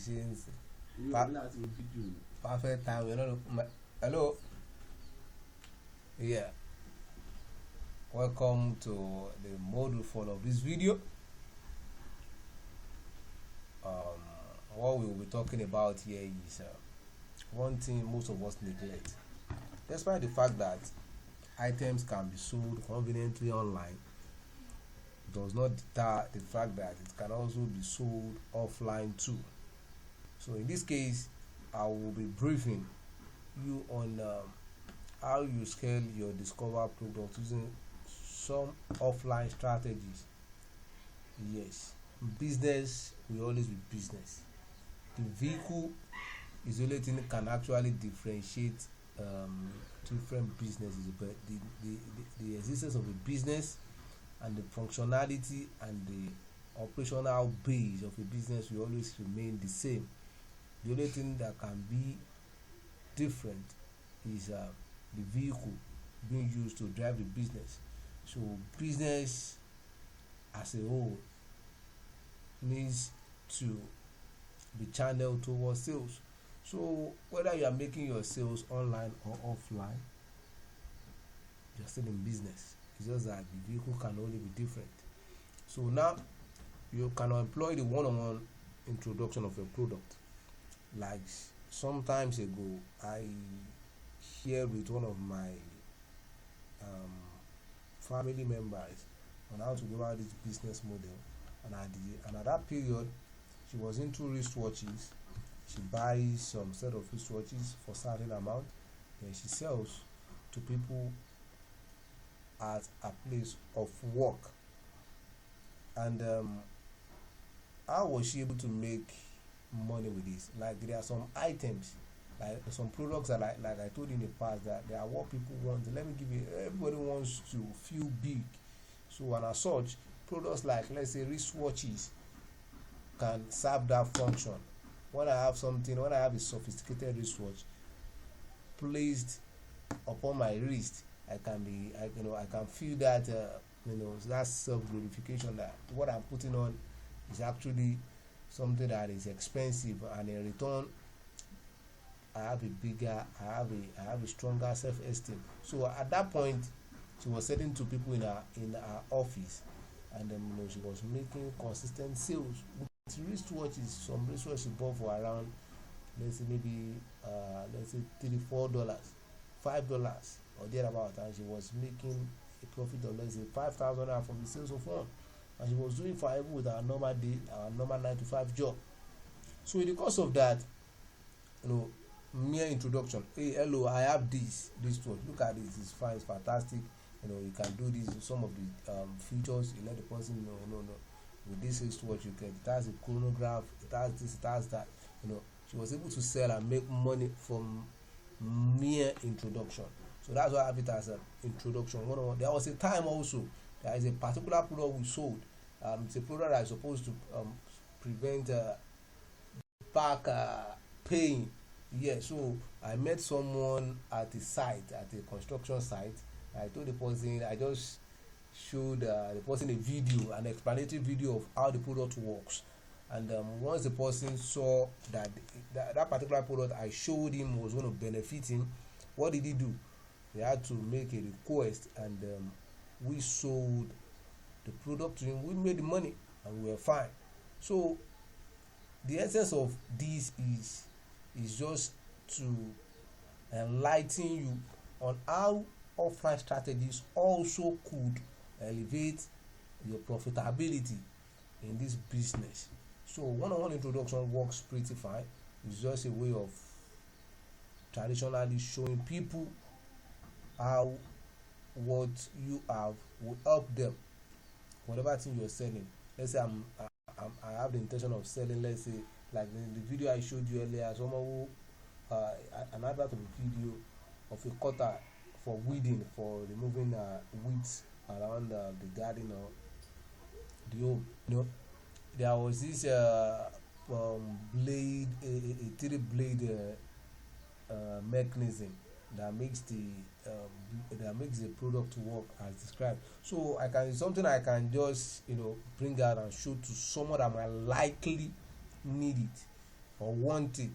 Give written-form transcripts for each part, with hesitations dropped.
since perfect time. Hello. Yeah. Welcome to the module 4 of this video. What we will be talking about here is one thing most of us neglect. Despite the fact that items can be sold conveniently online, does not deter the fact that it can also be sold offline too. So in this case, I will be briefing you on how you scale your discover product using some offline strategies. Yes, business will always be business. The vehicle is the only thing that can actually differentiate different businesses, but the existence of a business and the functionality and the operational base of a business will always remain the same. The only thing that can be different is the vehicle being used to drive the business. So business as a whole needs to be channeled towards sales. So whether you are making your sales online or offline, you're still in business. It's just that the vehicle can only be different. So now you can employ the one-on-one introduction of a product. Like sometimes ago, I shared with one of my family members on how to go about this business model, and at that period, she was into wristwatches. She buys some set of wristwatches for certain amount, and she sells to people at a place of work. And how was she able to make money with this? Like there are some items, like some products that like I told you in the past, that they are what people want. Let me give you, everybody wants to feel big. So and as such, products like, let's say, wristwatches can serve that function. When I have a sophisticated wristwatch placed upon my wrist, I can feel that that self-glorification that what I'm putting on is actually something that is expensive, and in return I have a stronger self-esteem. So at that point, she was selling to people in her office, and she was making consistent sales with wristwatches. Some wristwatches she bought for around, let's say maybe $3-4, $5 or thereabout, and she was making a profit of, let's say, 5,000 from the sales of one, and she was doing for even with our normal 9-to-5 job. So in the course of that, mere introduction, hey, hello, I have this watch, look at this, it's fine, it's fantastic, you can do this, some of the features, you let the person know, with this wristwatch you can, it has a chronograph, it has this, it has that. She was able to sell and make money from mere introduction. So that's why I have it as an introduction. There was a time also, there is a particular product we sold. It's a product that is supposed to prevent back pain. Yeah, so I met someone at the site, at a construction site. I told the person, I just showed the person a video, an explanatory video of how the product works. And once the person saw that particular product I showed him was going to benefit him, what did he do? He had to make a request, and we sold the product to him. We made the money, and we were fine. So the essence of this is just to enlighten you on how offline strategies also could elevate your profitability in this business. So one-on-one introduction works pretty fine. It's just a way of traditionally showing people how what you have will help them, whatever thing you're selling. Let's say I have the intention of selling, let's say, like the video I showed you earlier, someone who an advert of a video of a cutter for weeding, for removing weeds around the garden or the home. There was this blade, a 3-blade mechanism that makes the product work as described. So something I can just bring out and show to someone that might likely need it or want it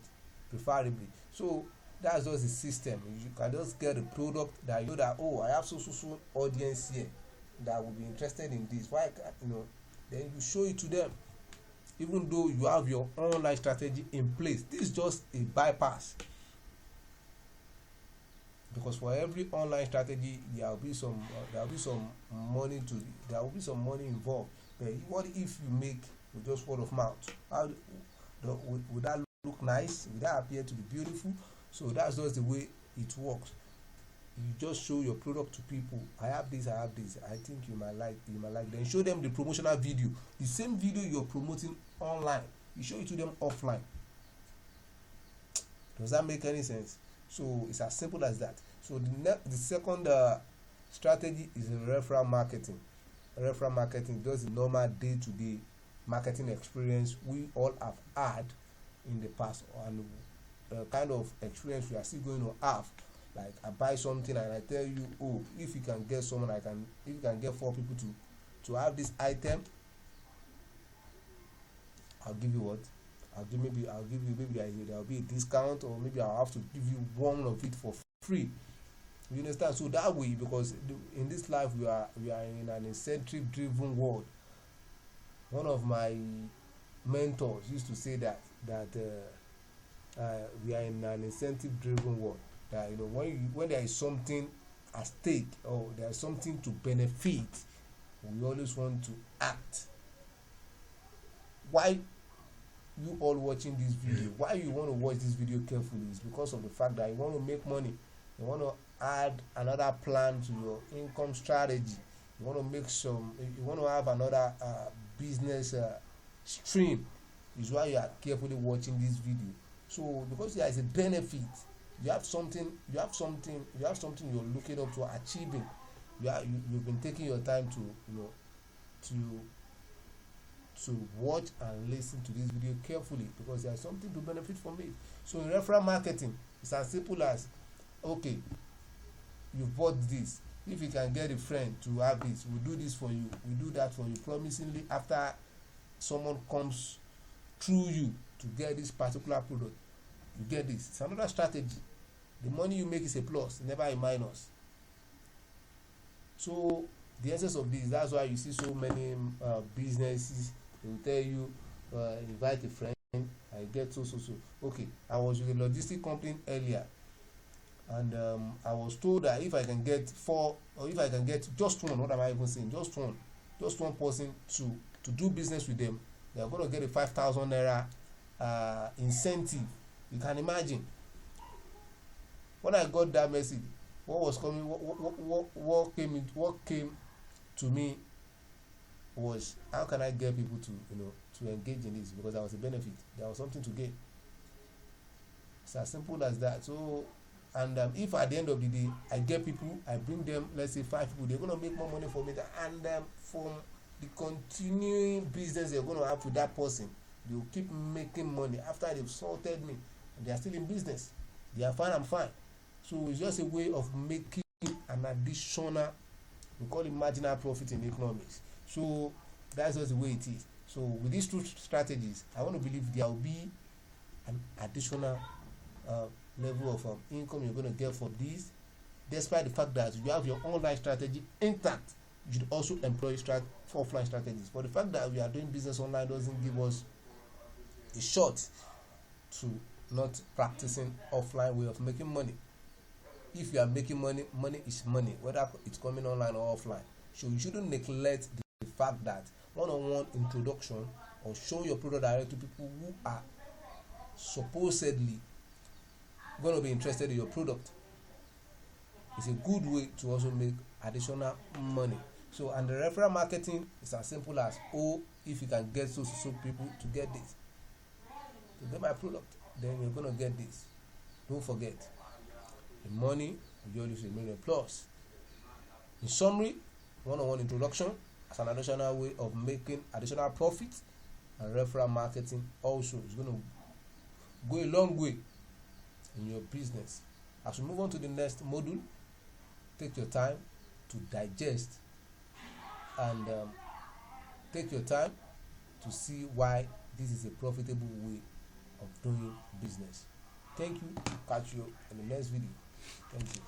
preferably. So that's just the system. You can just get a product that you know that, oh, I have so audience here that will be interested in this. Why can't, then you show it to them, even though you have your online strategy in place. This is just a bypass, because for every online strategy there will be some money involved. But what if you make with just word of mouth? How would that look nice? Would that appear to be beautiful? So that's just the way it works. You just show your product to people. I have this, I think you might like. Then show them the promotional video, the same video you're promoting online, you show it to them offline. Does that make any sense? So it's as simple as that. So the second strategy is referral marketing. Referral marketing, just the normal day-to-day marketing experience we all have had in the past, and kind of experience we are still going to have. Like, I buy something and I tell you, oh, if you can get someone, if you can get 4 people to have this item, I'll give you what? I'll give you maybe there'll be a discount, or maybe I'll have to give you one of it for free. You understand? So that way, because in this life we are in an incentive driven world. One of my mentors used to say that we are in an incentive driven world. That when there is something at stake, or there is something to benefit, we always want to act. Why you all watching this video, why you want to watch this video carefully, is because of the fact that you want to make money. You want to add another plan to your income strategy. You want to have another business stream. Is why you are carefully watching this video. So because there is a benefit, you have something you're looking up to achieving. You've been taking your time to watch and listen to this video carefully, because there's something to benefit from it. So in referral marketing, it's as simple as, okay, you bought this, if you can get a friend to have this, we'll do this for you, we'll do that for you. Promisingly, after someone comes through you to get this particular product, you get this. It's another strategy. The money you make is a plus, never a minus. So the essence of this, that's why you see so many businesses, they will tell you, invite a friend, I get so. Okay, I was with a logistic company earlier, and I was told that if I can get 4, or if I can get just one, what am I even saying, just one person to do business with them, they are going to get a 5,000 naira incentive. You can imagine. When I got that message, what came to me was, how can I get people to engage in this? Because there was a benefit, there was something to gain. It's as simple as that. So, and if at the end of the day I get people, I bring them, let's say 5 people, they're going to make more money for me, and from the continuing business they're going to have with that person, they'll keep making money after they've sorted me, and they are still in business. They are fine, I'm fine. So it's just a way of making an additional, we call it marginal profit in economics. So that's just the way it is. So with these 2 strategies, I want to believe there will be an additional level of income you're going to get from these, despite the fact that you have your online strategy intact. You should also employ offline strategies. But the fact that we are doing business online doesn't give us a shot to not practicing offline way of making money. If you are making money, money is money, whether it's coming online or offline. So you shouldn't neglect the fact that one-on-one introduction, or show your product directly to people who are supposedly going to be interested in your product, is a good way to also make additional money. So, and the referral marketing is as simple as, oh, if you can get so people to get this, to get my product, then you're going to get this. Don't forget, the money will always remain a plus. In summary, one-on-one introduction as an additional way of making additional profit, and referral marketing also is going to go a long way in your business. As we move on to the next module, take your time to digest and take your time to see why this is a profitable way of doing business. Thank you. Catch you in the next video. Thank you.